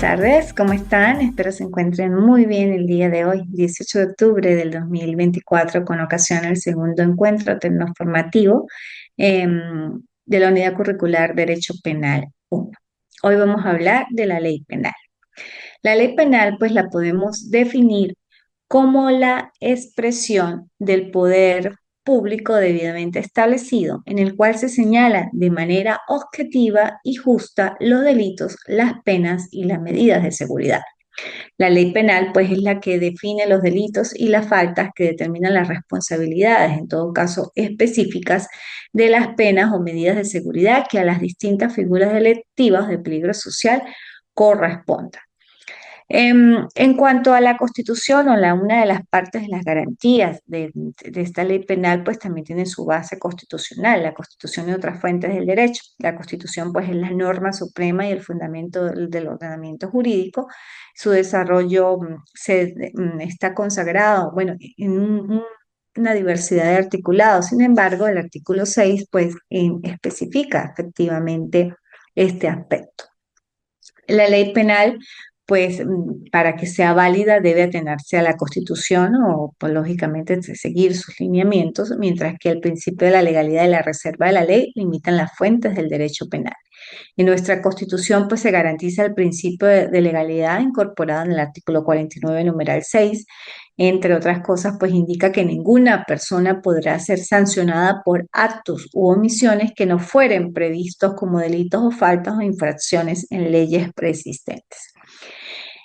Tardes, ¿cómo están? Espero se encuentren muy bien el día de hoy, 18 de octubre del 2024, con ocasión al segundo encuentro tecnoformativo de la Unidad Curricular Derecho Penal 1. Hoy vamos a hablar de la ley penal. La ley penal, pues la podemos definir como la expresión del poder público debidamente establecido, en el cual se señala de manera objetiva y justa los delitos, las penas y las medidas de seguridad. La ley penal, pues, es la que define los delitos y las faltas que determinan las responsabilidades, en todo caso específicas, de las penas o medidas de seguridad que a las distintas figuras delictivas de peligro social correspondan. En cuanto a la Constitución o una de las partes de las garantías de esta ley penal, pues también tiene su base constitucional, la Constitución y otras fuentes del derecho. La Constitución, pues, es la norma suprema y el fundamento del ordenamiento jurídico. Su desarrollo está consagrado, bueno, en una diversidad de articulados. Sin embargo, el artículo 6, pues, especifica efectivamente este aspecto. La ley penal, pues, para que sea válida debe atenerse a la Constitución o, pues, lógicamente, seguir sus lineamientos, mientras que el principio de la legalidad y la reserva de la ley limitan las fuentes del derecho penal. En nuestra Constitución, pues, se garantiza el principio de legalidad incorporado en el artículo 49, numeral 6. Entre otras cosas, pues indica que ninguna persona podrá ser sancionada por actos u omisiones que no fueren previstos como delitos o faltas o infracciones en leyes preexistentes.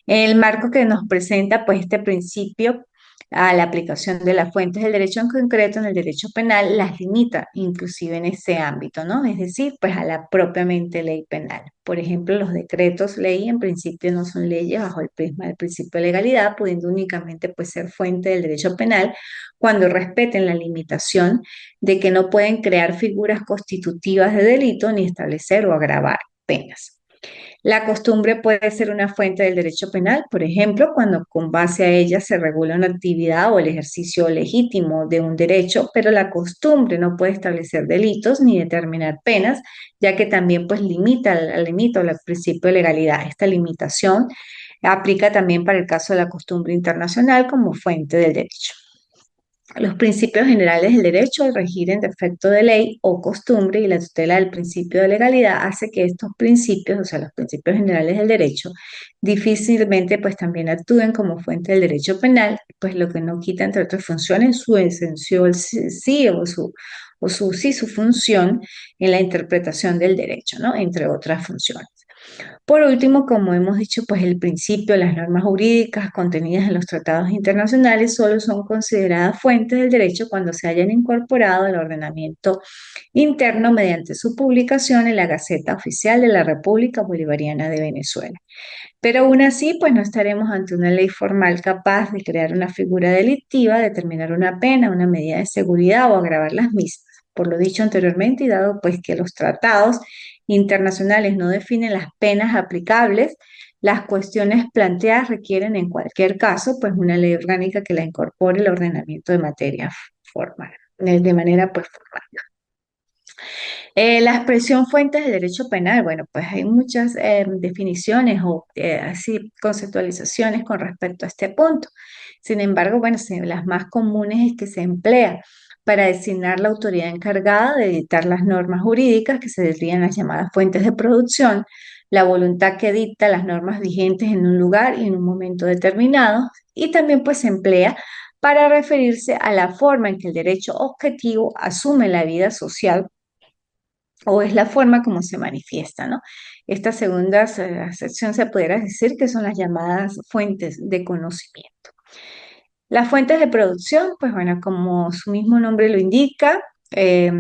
El marco que nos presenta, pues, este principio a la aplicación de las fuentes del derecho en concreto en el derecho penal las limita inclusive en ese ámbito, ¿no? Es decir, pues a la propiamente ley penal. Por ejemplo, los decretos ley en principio no son leyes bajo el prisma del principio de legalidad, pudiendo únicamente, pues, ser fuente del derecho penal cuando respeten la limitación de que no pueden crear figuras constitutivas de delito ni establecer o agravar penas. La costumbre puede ser una fuente del derecho penal, por ejemplo, cuando con base a ella se regula una actividad o el ejercicio legítimo de un derecho, pero la costumbre no puede establecer delitos ni determinar penas, ya que también, pues, limita el principio de legalidad. Esta limitación aplica también para el caso de la costumbre internacional como fuente del derecho. Los principios generales del derecho, al regir en defecto de ley o costumbre y la tutela del principio de legalidad, hace que estos principios, o sea, los principios generales del derecho, difícilmente, pues, también actúen como fuente del derecho penal, pues lo que no quita, entre otras funciones, su esencial sí su función en la interpretación del derecho, ¿no? Entre otras funciones. Por último, como hemos dicho, pues el principio, las normas jurídicas contenidas en los tratados internacionales solo son consideradas fuentes del derecho cuando se hayan incorporado al ordenamiento interno mediante su publicación en la Gaceta Oficial de la República Bolivariana de Venezuela. Pero aún así, pues no estaremos ante una ley formal capaz de crear una figura delictiva, determinar una pena, una medida de seguridad o agravar las mismas. Por lo dicho anteriormente y dado, pues, que los tratados internacionales no definen las penas aplicables, las cuestiones planteadas requieren en cualquier caso, pues, una ley orgánica que la incorpore el ordenamiento de materia formal, de manera, pues, formal. La expresión fuentes del derecho penal, bueno, pues hay muchas definiciones o así conceptualizaciones con respecto a este punto. Sin embargo, bueno, las más comunes es que se emplea para designar la autoridad encargada de editar las normas jurídicas que se desvían las llamadas fuentes de producción, la voluntad que dicta las normas vigentes en un lugar y en un momento determinado, y también, pues, se emplea para referirse a la forma en que el derecho objetivo asume la vida social o es la forma como se manifiesta, ¿no? Esta segunda sección se pudiera decir que son las llamadas fuentes de conocimiento. Las fuentes de producción, pues bueno, como su mismo nombre lo indica, eh,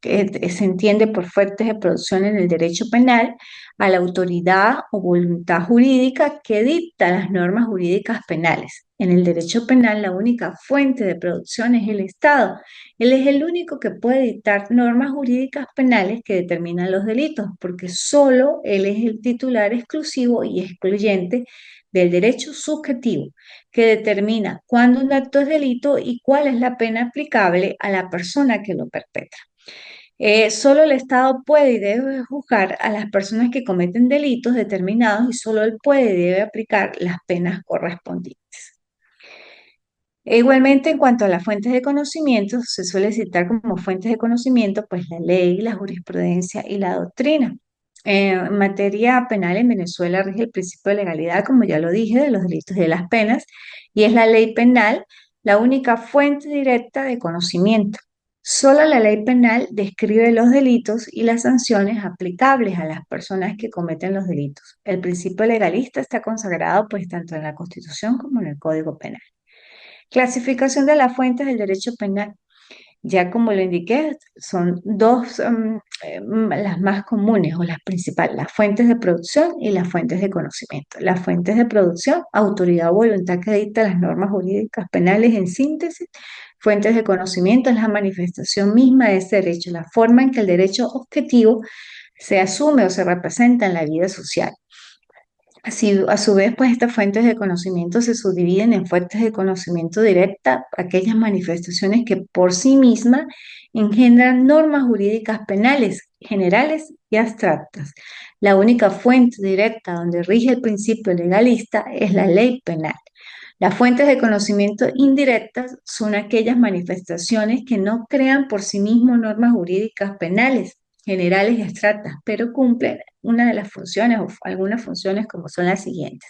que se entiende por fuentes de producción en el derecho penal a la autoridad o voluntad jurídica que dicta las normas jurídicas penales. En el derecho penal, la única fuente de producción es el Estado. Él es el único que puede dictar normas jurídicas penales que determinan los delitos, porque solo él es el titular exclusivo y excluyente del derecho subjetivo que determina cuándo un acto es delito y cuál es la pena aplicable a la persona que lo perpetra. Solo el Estado puede y debe juzgar a las personas que cometen delitos determinados y solo él puede y debe aplicar las penas correspondientes. E igualmente, en cuanto a las fuentes de conocimiento, se suele citar como fuentes de conocimiento, pues la ley, la jurisprudencia y la doctrina. En materia penal en Venezuela rige el principio de legalidad, como ya lo dije, de los delitos y de las penas, y es la ley penal la única fuente directa de conocimiento. Solo la ley penal describe los delitos y las sanciones aplicables a las personas que cometen los delitos. El principio legalista está consagrado pues tanto en la Constitución como en el Código Penal. Clasificación de las fuentes del derecho penal. Ya como lo indiqué, son dos las más comunes o las principales, las fuentes de producción y las fuentes de conocimiento. Las fuentes de producción, autoridad o voluntad que dicta las normas jurídicas penales en síntesis. Fuentes de conocimiento es la manifestación misma de ese derecho, la forma en que el derecho objetivo se asume o se representa en la vida social. Así, a su vez, pues estas fuentes de conocimiento se subdividen en fuentes de conocimiento directa, aquellas manifestaciones que por sí mismas engendran normas jurídicas penales, generales y abstractas. La única fuente directa donde rige el principio legalista es la ley penal. Las fuentes de conocimiento indirectas son aquellas manifestaciones que no crean por sí mismos normas jurídicas penales, generales y abstractas, pero cumplen una de las funciones o algunas funciones como son las siguientes.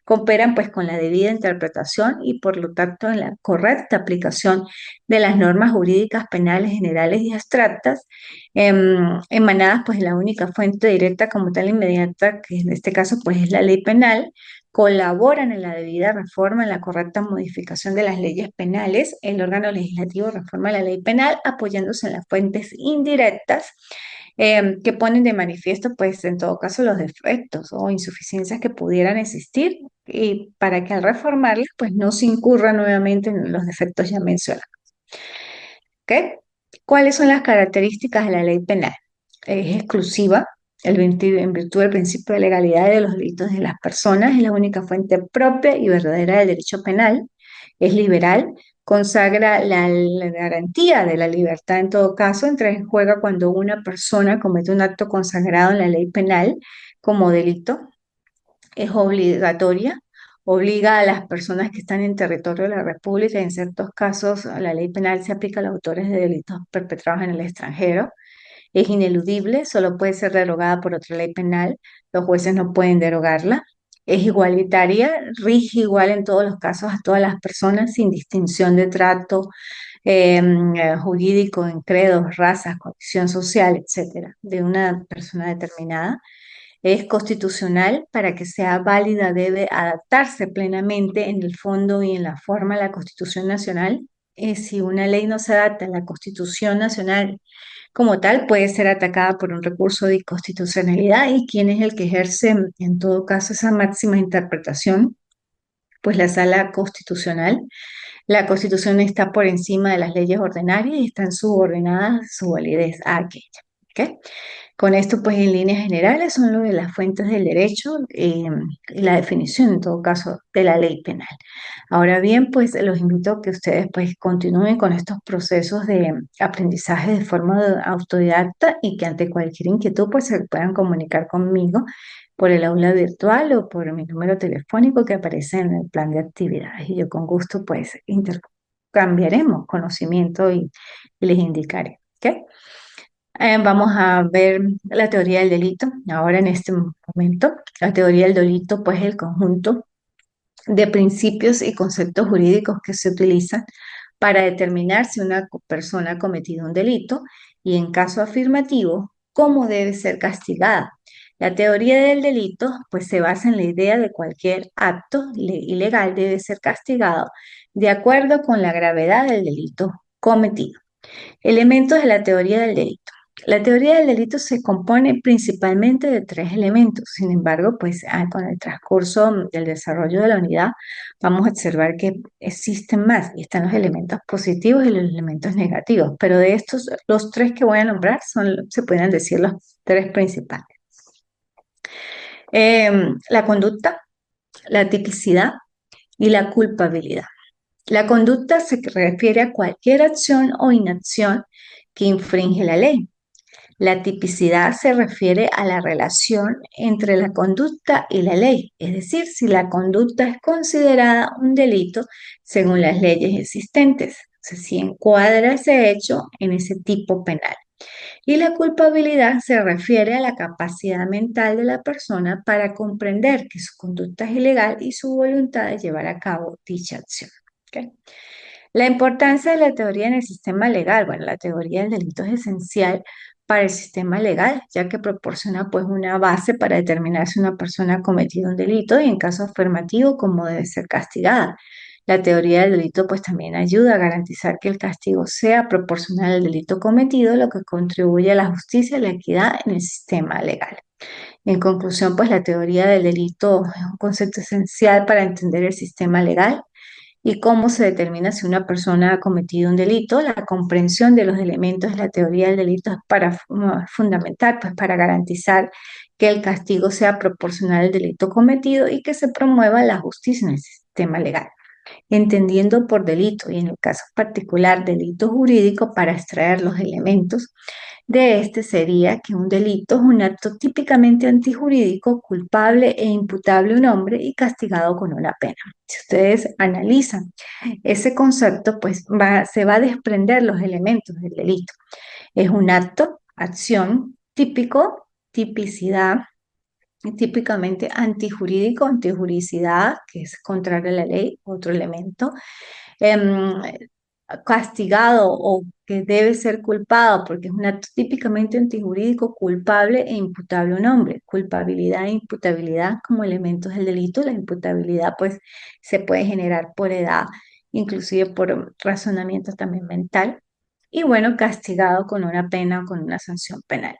Cooperan pues con la debida interpretación y por lo tanto en la correcta aplicación de las normas jurídicas penales generales y abstractas, emanadas pues de la única fuente directa como tal inmediata, que en este caso pues es la ley penal. Colaboran en la debida reforma, en la correcta modificación de las leyes penales. El órgano legislativo reforma la ley penal apoyándose en las fuentes indirectas que ponen de manifiesto, pues en todo caso, los defectos o insuficiencias que pudieran existir y para que al reformarlas, pues no se incurra nuevamente en los defectos ya mencionados. ¿Ok? ¿Cuáles son las características de la ley penal? Es exclusiva, en virtud del principio de legalidad y de los delitos de las personas, es la única fuente propia y verdadera del derecho penal, es liberal, consagra la garantía de la libertad en todo caso, entra en juego cuando una persona comete un acto consagrado en la ley penal como delito, es obligatoria, obliga a las personas que están en territorio de la República, y en ciertos casos la ley penal se aplica a los autores de delitos perpetrados en el extranjero, es ineludible, solo puede ser derogada por otra ley penal, los jueces no pueden derogarla, es igualitaria, rige igual en todos los casos a todas las personas sin distinción de trato jurídico, en credos, razas, condición social, etcétera, de una persona determinada. Es constitucional, para que sea válida debe adaptarse plenamente en el fondo y en la forma a la Constitución Nacional. Si una ley no se adapta a la Constitución Nacional como tal, puede ser atacada por un recurso de inconstitucionalidad, y quién es el que ejerce en todo caso esa máxima interpretación, pues la Sala Constitucional. La Constitución está por encima de las leyes ordinarias y están subordinadas su validez a aquella. ¿Ok? Con esto, pues en líneas generales son lo de las fuentes del derecho y la definición, en todo caso, de la ley penal. Ahora bien, pues los invito a que ustedes pues continúen con estos procesos de aprendizaje de forma autodidacta y que ante cualquier inquietud pues se puedan comunicar conmigo por el aula virtual o por mi número telefónico que aparece en el plan de actividades. Y yo con gusto pues intercambiaremos conocimiento y les indicaré. ¿Ok? Vamos a ver la teoría del delito. Ahora en este momento, la teoría del delito pues es el conjunto de principios y conceptos jurídicos que se utilizan para determinar si una persona ha cometido un delito y, en caso afirmativo, cómo debe ser castigada. La teoría del delito pues se basa en la idea de cualquier acto ilegal debe ser castigado de acuerdo con la gravedad del delito cometido. Elementos de la teoría del delito. La teoría del delito se compone principalmente de tres elementos. Sin embargo, pues con el transcurso del desarrollo de la unidad, vamos a observar que existen más y están los elementos positivos y los elementos negativos. Pero de estos, los tres que voy a nombrar se pueden decir los tres principales. La conducta, la tipicidad y la culpabilidad. La conducta se refiere a cualquier acción o inacción que infringe la ley. La tipicidad se refiere a la relación entre la conducta y la ley, es decir, si la conducta es considerada un delito según las leyes existentes, o sea, si encuadra ese hecho en ese tipo penal. Y la culpabilidad se refiere a la capacidad mental de la persona para comprender que su conducta es ilegal y su voluntad de llevar a cabo dicha acción. ¿Ok? La importancia de la teoría en el sistema legal. Bueno, la teoría del delito es esencial para el sistema legal, ya que proporciona pues una base para determinar si una persona ha cometido un delito y en caso afirmativo cómo debe ser castigada. La teoría del delito pues también ayuda a garantizar que el castigo sea proporcional al delito cometido, lo que contribuye a la justicia y la equidad en el sistema legal. En conclusión, pues la teoría del delito es un concepto esencial para entender el sistema legal y cómo se determina si una persona ha cometido un delito. La comprensión de los elementos de la teoría del delito es fundamental, pues para garantizar que el castigo sea proporcional al delito cometido y que se promueva la justicia en el sistema legal, entendiendo por delito y en el caso particular delito jurídico para extraer los elementos de este sería que un delito es un acto típicamente antijurídico, culpable e imputable a un hombre y castigado con una pena. Si ustedes analizan ese concepto, pues se va a desprender los elementos del delito. Es un acto, acción, típico, tipicidad, típicamente antijurídico, antijuricidad, que es contrario a la ley, otro elemento, em, castigado o que debe ser culpado, porque es un acto típicamente antijurídico, culpable e imputable a un hombre. Culpabilidad e imputabilidad como elementos del delito. La imputabilidad pues se puede generar por edad, inclusive por razonamiento también mental. Y bueno, castigado con una pena o con una sanción penal.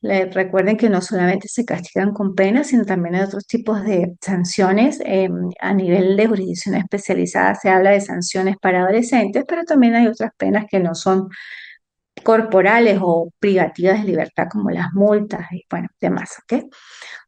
Recuerden que no solamente se castigan con penas, sino también hay otros tipos de sanciones. A nivel de jurisdicción especializada se habla de sanciones para adolescentes, pero también hay otras penas que no son corporales o privativas de libertad, como las multas y bueno, demás, ¿ok?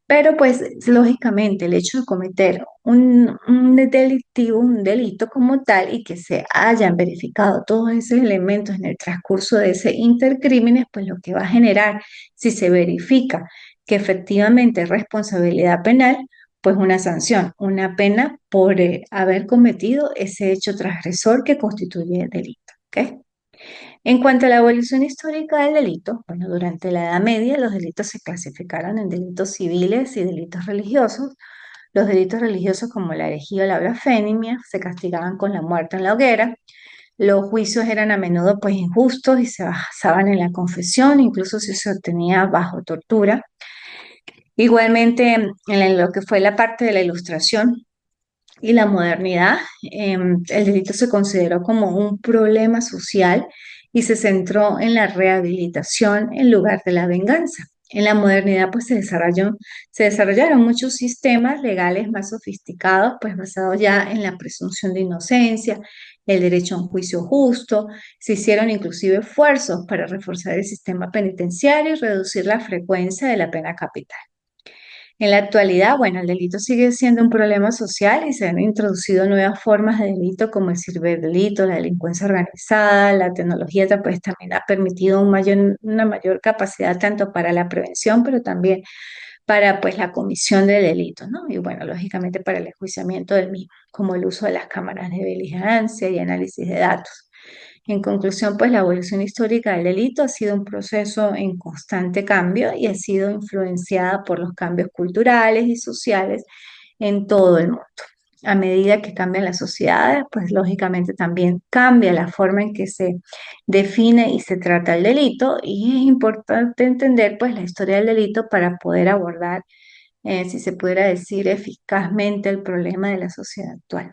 Pero pues lógicamente el hecho de cometer un delictivo, un delito como tal y que se hayan verificado todos esos elementos en el transcurso de ese intercrímenes, pues lo que va a generar, si se verifica que efectivamente es responsabilidad penal, pues una sanción, una pena por haber cometido ese hecho transgresor que constituye delito. ¿Ok? En cuanto a la evolución histórica del delito, bueno, durante la Edad Media los delitos se clasificaron en delitos civiles y delitos religiosos. Los delitos religiosos como la herejía o la blasfemia se castigaban con la muerte en la hoguera. Los juicios eran a menudo pues injustos y se basaban en la confesión, incluso si se obtenía bajo tortura. Igualmente, en lo que fue la parte de la ilustración y la modernidad, el delito se consideró como un problema social y se centró en la rehabilitación en lugar de la venganza. En la modernidad, pues se desarrollaron muchos sistemas legales más sofisticados, pues basados ya en la presunción de inocencia, el derecho a un juicio justo. Se hicieron inclusive esfuerzos para reforzar el sistema penitenciario y reducir la frecuencia de la pena capital. En la actualidad, bueno, el delito sigue siendo un problema social y se han introducido nuevas formas de delito como el ciberdelito, la delincuencia organizada, la tecnología pues también ha permitido una mayor capacidad tanto para la prevención, pero también para pues la comisión de delitos, ¿no? Y bueno, lógicamente para el enjuiciamiento del mismo, como el uso de las cámaras de vigilancia y análisis de datos. En conclusión, pues la evolución histórica del delito ha sido un proceso en constante cambio y ha sido influenciada por los cambios culturales y sociales en todo el mundo. A medida que cambian las sociedades, pues lógicamente también cambia la forma en que se define y se trata el delito y es importante entender pues la historia del delito para poder abordar, si se pudiera decir, eficazmente el problema de la sociedad actual.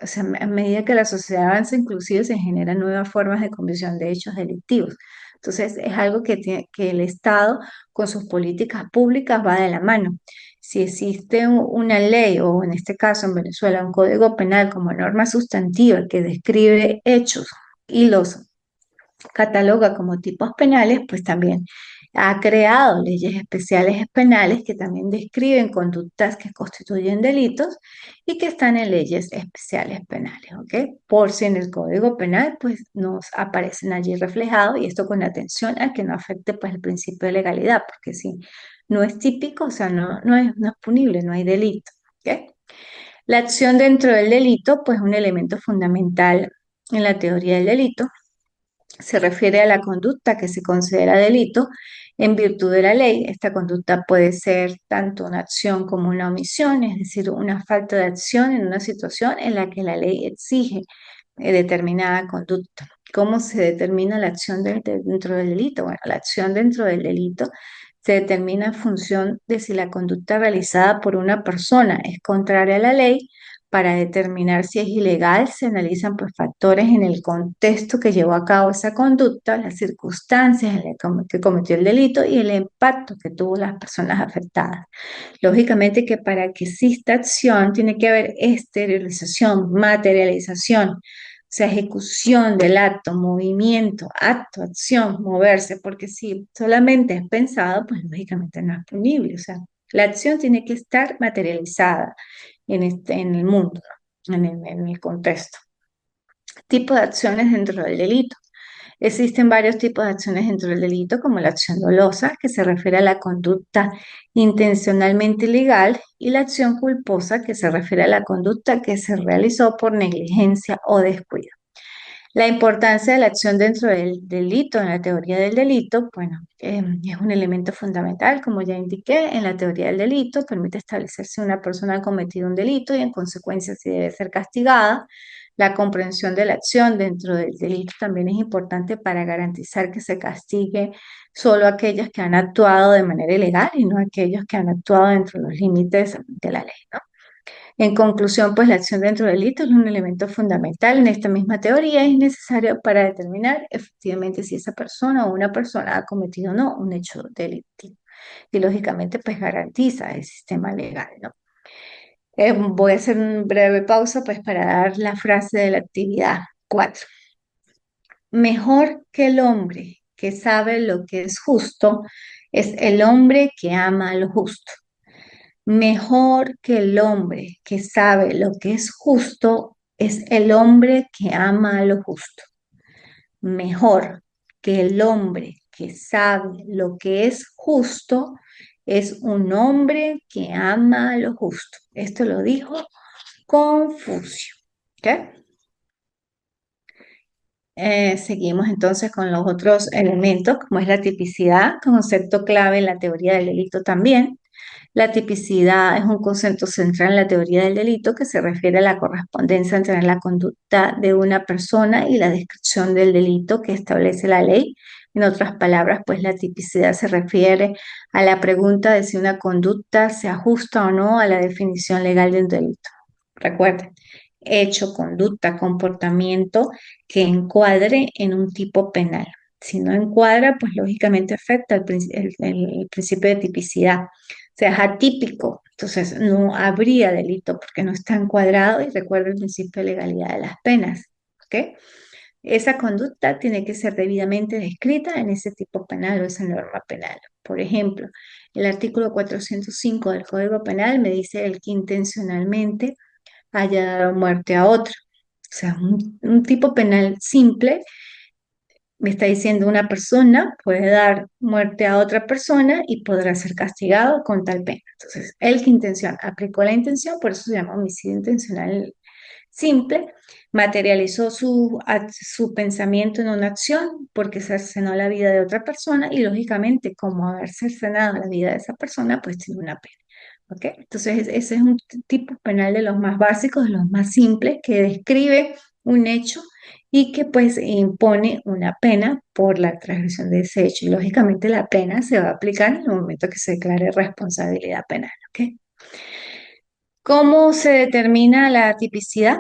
O sea, a medida que la sociedad avanza, inclusive se generan nuevas formas de comisión de hechos delictivos. Entonces, es algo que el Estado, con sus políticas públicas, va de la mano. Si existe una ley, o en este caso en Venezuela, un código penal como norma sustantiva que describe hechos y los cataloga como tipos penales, pues también Ha creado leyes especiales penales que también describen conductas que constituyen delitos y que están en leyes especiales penales, ¿ok? Por si en el Código Penal, pues nos aparecen allí reflejados y esto con atención a que no afecte, pues, el principio de legalidad, porque si no es típico, o sea, no es punible, no hay delito, ¿ok? La acción dentro del delito, pues, un elemento fundamental en la teoría del delito se refiere a la conducta que se considera delito en virtud de la ley. Esta conducta puede ser tanto una acción como una omisión, es decir, una falta de acción en una situación en la que la ley exige determinada conducta. ¿Cómo se determina la acción dentro del delito? Bueno, la acción dentro del delito se determina en función de si la conducta realizada por una persona es contraria a la ley. Para determinar si es ilegal, se analizan, pues, factores en el contexto que llevó a cabo esa conducta, las circunstancias en las que cometió el delito y el impacto que tuvo las personas afectadas. Lógicamente que para que exista acción tiene que haber exteriorización, materialización, o sea, ejecución del acto, movimiento, acto, acción, moverse, porque si solamente es pensado, pues lógicamente no es punible. O sea, la acción tiene que estar materializada en el mundo, ¿no? En el contexto. Tipo de acciones dentro del delito. Existen varios tipos de acciones dentro del delito, como la acción dolosa, que se refiere a la conducta intencionalmente ilegal, y la acción culposa, que se refiere a la conducta que se realizó por negligencia o descuido. La importancia de la acción dentro del delito, en la teoría del delito, bueno, es un elemento fundamental, como ya indiqué, en la teoría del delito, permite establecer si una persona ha cometido un delito y en consecuencia si debe ser castigada. La comprensión de la acción dentro del delito también es importante para garantizar que se castigue solo a aquellos que han actuado de manera ilegal y no a aquellos que han actuado dentro de los límites de la ley, ¿no? En conclusión, pues la acción dentro del delito es un elemento fundamental en esta misma teoría y es necesario para determinar efectivamente si esa persona o una persona ha cometido o no un hecho delictivo. Y lógicamente, pues garantiza el sistema legal, ¿no? Voy a hacer una breve pausa, pues, para dar la frase de la actividad 4. Mejor que el hombre que sabe lo que es justo es el hombre que ama lo justo. Mejor que el hombre que sabe lo que es justo es el hombre que ama lo justo. Mejor que el hombre que sabe lo que es justo es un hombre que ama lo justo. Esto lo dijo Confucio. ¿Ok? Seguimos entonces con los otros elementos, como es la tipicidad, concepto clave en la teoría del delito también. La tipicidad es un concepto central en la teoría del delito que se refiere a la correspondencia entre la conducta de una persona y la descripción del delito que establece la ley. En otras palabras, pues la tipicidad se refiere a la pregunta de si una conducta se ajusta o no a la definición legal de un delito. Recuerden, hecho, conducta, comportamiento que encuadre en un tipo penal. Si no encuadra, pues lógicamente afecta el principio de tipicidad. O sea, es atípico, entonces no habría delito porque no está encuadrado y recuerda el principio de legalidad de las penas. ¿Ok? Esa conducta tiene que ser debidamente descrita en ese tipo penal o esa norma penal. Por ejemplo, el artículo 405 del Código Penal me dice el que intencionalmente haya dado muerte a otro. O sea, un tipo penal simple me está diciendo una persona puede dar muerte a otra persona y podrá ser castigado con tal pena. Entonces, el que aplicó la intención, por eso se llama homicidio intencional simple, materializó su pensamiento en una acción porque cercenó la vida de otra persona y lógicamente como haber cercenado la vida de esa persona, pues tiene una pena. ¿Ok? Entonces ese es un tipo penal de los más básicos, de los más simples, que describe un hecho y que pues impone una pena por la transgresión de ese hecho. Y lógicamente la pena se va a aplicar en el momento que se declare responsabilidad penal. ¿Ok? ¿Cómo se determina la tipicidad?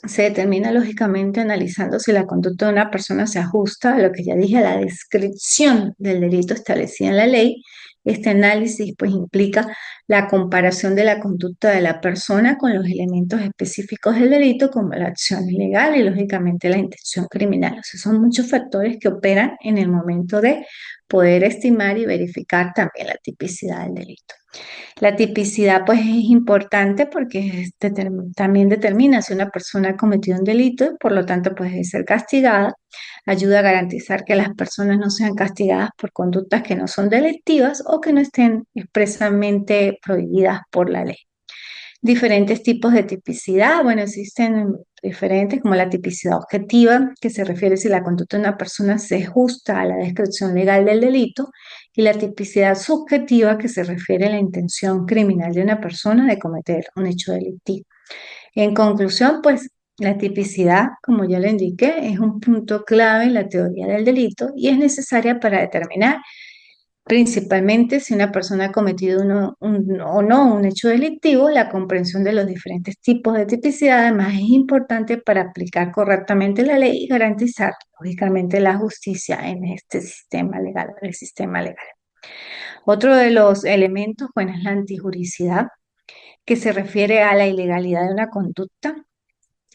Se determina lógicamente analizando si la conducta de una persona se ajusta a lo que ya dije, a la descripción del delito establecida en la ley. Este análisis pues implica la comparación de la conducta de la persona con los elementos específicos del delito, como la acción ilegal y lógicamente la intención criminal. O sea, son muchos factores que operan en el momento de poder estimar y verificar también la tipicidad del delito. La tipicidad pues es importante porque también determina si una persona ha cometido un delito y por lo tanto pues debe ser castigada. Ayuda a garantizar que las personas no sean castigadas por conductas que no son delictivas o que no estén expresamente prohibidas por la ley. Diferentes tipos de tipicidad, bueno, existen diferentes como la tipicidad objetiva, que se refiere si la conducta de una persona se ajusta a la descripción legal del delito, y la tipicidad subjetiva, que se refiere a la intención criminal de una persona de cometer un hecho delictivo. En conclusión, pues la tipicidad, como ya le indiqué, es un punto clave en la teoría del delito y es necesaria para determinar principalmente si una persona ha cometido o no un hecho delictivo. La comprensión de los diferentes tipos de tipicidad además es importante para aplicar correctamente la ley y garantizar, lógicamente, la justicia en este sistema legal, el sistema legal. Otro de los elementos, bueno, es la antijuricidad, que se refiere a la ilegalidad de una conducta.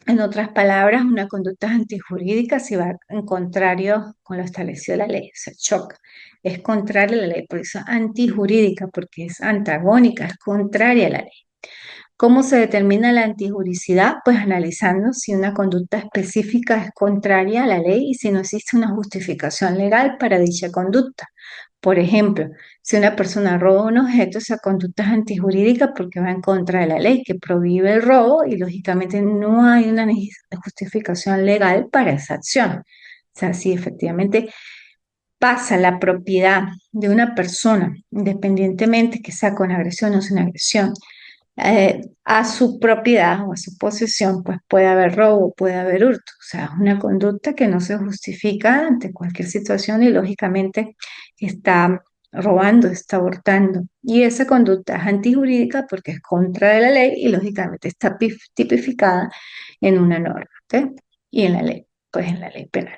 En otras palabras, una conducta es antijurídica si va en contrario con lo establecido en la ley, o sea, choca. Es contraria a la ley, por eso antijurídica, porque es antagónica, es contraria a la ley. ¿Cómo se determina la antijuricidad? Pues analizando si una conducta específica es contraria a la ley y si no existe una justificación legal para dicha conducta. Por ejemplo, si una persona roba un objeto, esa conducta es antijurídica porque va en contra de la ley que prohíbe el robo y lógicamente no hay una justificación legal para esa acción. O sea, si efectivamente pasa la propiedad de una persona, independientemente que sea con agresión o sin agresión, a su propiedad o a su posesión, pues puede haber robo, puede haber hurto. O sea, es una conducta que no se justifica ante cualquier situación y lógicamente está robando, está hurtando. Y esa conducta es antijurídica porque es contra de la ley y lógicamente está tipificada en una norma, ¿ok? Y en la ley, pues en la ley penal.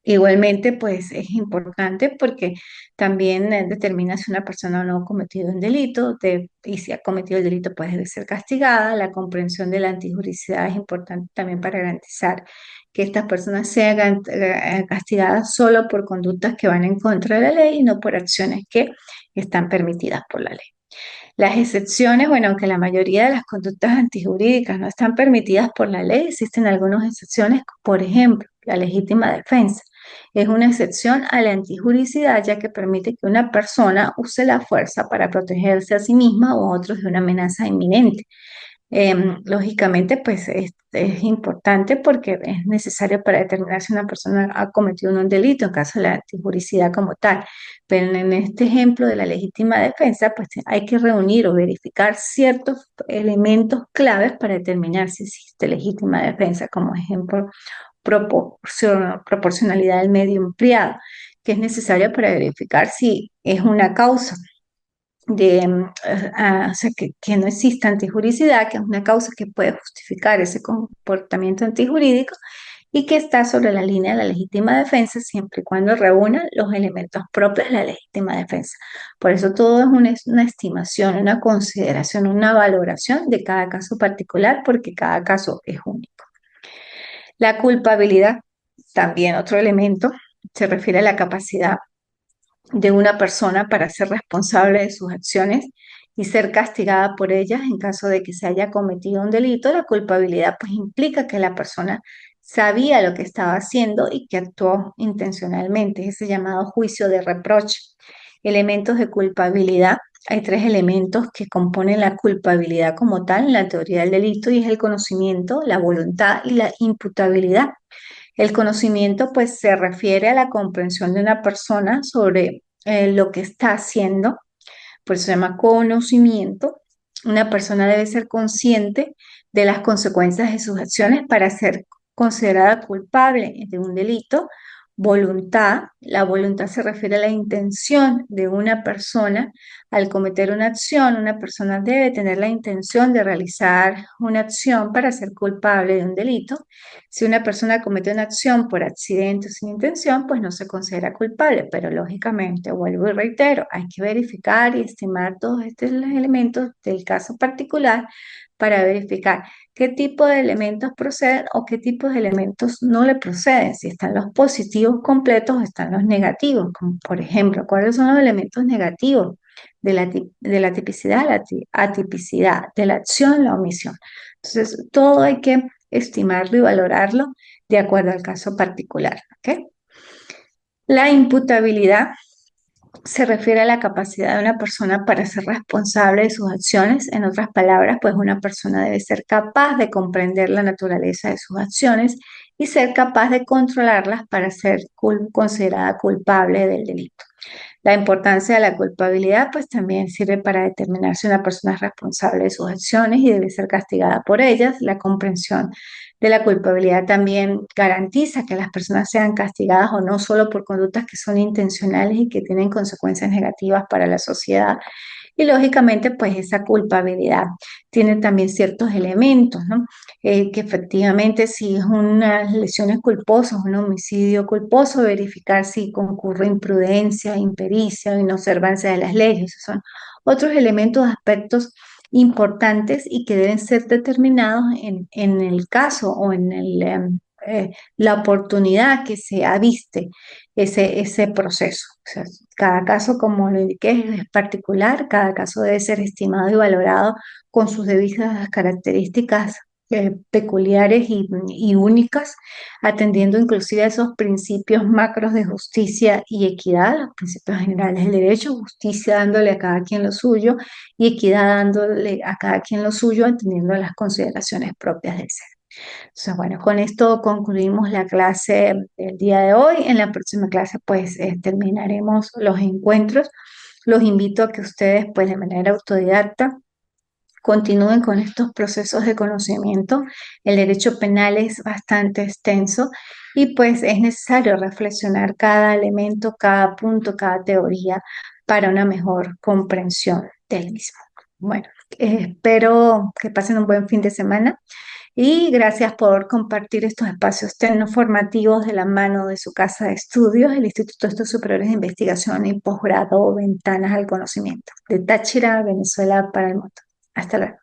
Igualmente, pues es importante porque también determina si una persona no ha cometido un delito y si ha cometido el delito, pues debe ser castigada. La comprensión de la antijuricidad es importante también para garantizar que estas personas sean castigadas solo por conductas que van en contra de la ley y no por acciones que están permitidas por la ley. Las excepciones, bueno, aunque la mayoría de las conductas antijurídicas no están permitidas por la ley, existen algunas excepciones, por ejemplo, la legítima defensa. Es una excepción a la antijuricidad, ya que permite que una persona use la fuerza para protegerse a sí misma o a otros de una amenaza inminente. Lógicamente, pues es importante porque es necesario para determinar si una persona ha cometido un delito en caso de la antijuricidad como tal. Pero en este ejemplo de la legítima defensa, pues hay que reunir o verificar ciertos elementos claves para determinar si existe legítima defensa, como ejemplo, proporcionalidad del medio empleado, que es necesaria para verificar si es una causa o sea, que no exista antijuricidad, que es una causa que puede justificar ese comportamiento antijurídico y que está sobre la línea de la legítima defensa siempre y cuando reúna los elementos propios de la legítima defensa. Por eso todo es una estimación, una consideración, una valoración de cada caso particular porque cada caso es único. La culpabilidad, también otro elemento, se refiere a la capacidad de una persona para ser responsable de sus acciones y ser castigada por ellas en caso de que se haya cometido un delito. La culpabilidad pues implica que la persona sabía lo que estaba haciendo y que actuó intencionalmente. Es ese llamado juicio de reproche. Elementos de culpabilidad. Hay tres elementos que componen la culpabilidad como tal en la teoría del delito y es el conocimiento, la voluntad y la imputabilidad. El conocimiento pues se refiere a la comprensión de una persona sobre lo que está haciendo, por eso se llama conocimiento. Una persona debe ser consciente de las consecuencias de sus acciones para ser considerada culpable de un delito. voluntad. La voluntad se refiere a la intención de una persona al cometer una acción. Una persona debe tener la intención de realizar una acción para ser culpable de un delito. Si una persona comete una acción por accidente o sin intención, pues no se considera culpable, pero lógicamente, vuelvo y reitero, hay que verificar y estimar todos estos elementos del caso particular para verificar qué tipo de elementos proceden o qué tipo de elementos no le proceden, si están los positivos completos o están los negativos, como por ejemplo, cuáles son los elementos negativos de la tipicidad, la atipicidad, de la acción, la omisión. Entonces, todo hay que estimarlo y valorarlo de acuerdo al caso particular. ¿Ok? La imputabilidad se refiere a la capacidad de una persona para ser responsable de sus acciones. En otras palabras, pues una persona debe ser capaz de comprender la naturaleza de sus acciones y ser capaz de controlarlas para ser considerada culpable del delito. La importancia de la culpabilidad, pues también sirve para determinar si una persona es responsable de sus acciones y debe ser castigada por ellas. La comprensión de la culpabilidad también garantiza que las personas sean castigadas o no solo por conductas que son intencionales y que tienen consecuencias negativas para la sociedad. Y lógicamente, pues esa culpabilidad tiene también ciertos elementos, ¿no? Que efectivamente si es una lesión culposa, un homicidio culposo, verificar si concurre imprudencia, impericia o inobservancia de las leyes. Esos son otros elementos, aspectos importantes y que deben ser determinados en el caso o en la oportunidad que se aviste ese proceso. O sea, cada caso, como lo indiqué, es particular, cada caso debe ser estimado y valorado con sus debidas características peculiares y únicas, atendiendo inclusive a esos principios macros de justicia y equidad, los principios generales del derecho, justicia dándole a cada quien lo suyo y equidad dándole a cada quien lo suyo, atendiendo a las consideraciones propias del ser. Entonces, bueno, con esto concluimos la clase del día de hoy. En la próxima clase, pues, terminaremos los encuentros. Los invito a que ustedes, pues, de manera autodidacta, continúen con estos procesos de conocimiento. El derecho penal es bastante extenso y pues es necesario reflexionar cada elemento, cada punto, cada teoría para una mejor comprensión del mismo. Bueno, espero que pasen un buen fin de semana y gracias por compartir estos espacios tecnoformativos de la mano de su casa de estudios, el Instituto de Estudios Superiores de Investigación y Posgrado Ventanas al Conocimiento, de Táchira, Venezuela, para el mundo. Hasta luego.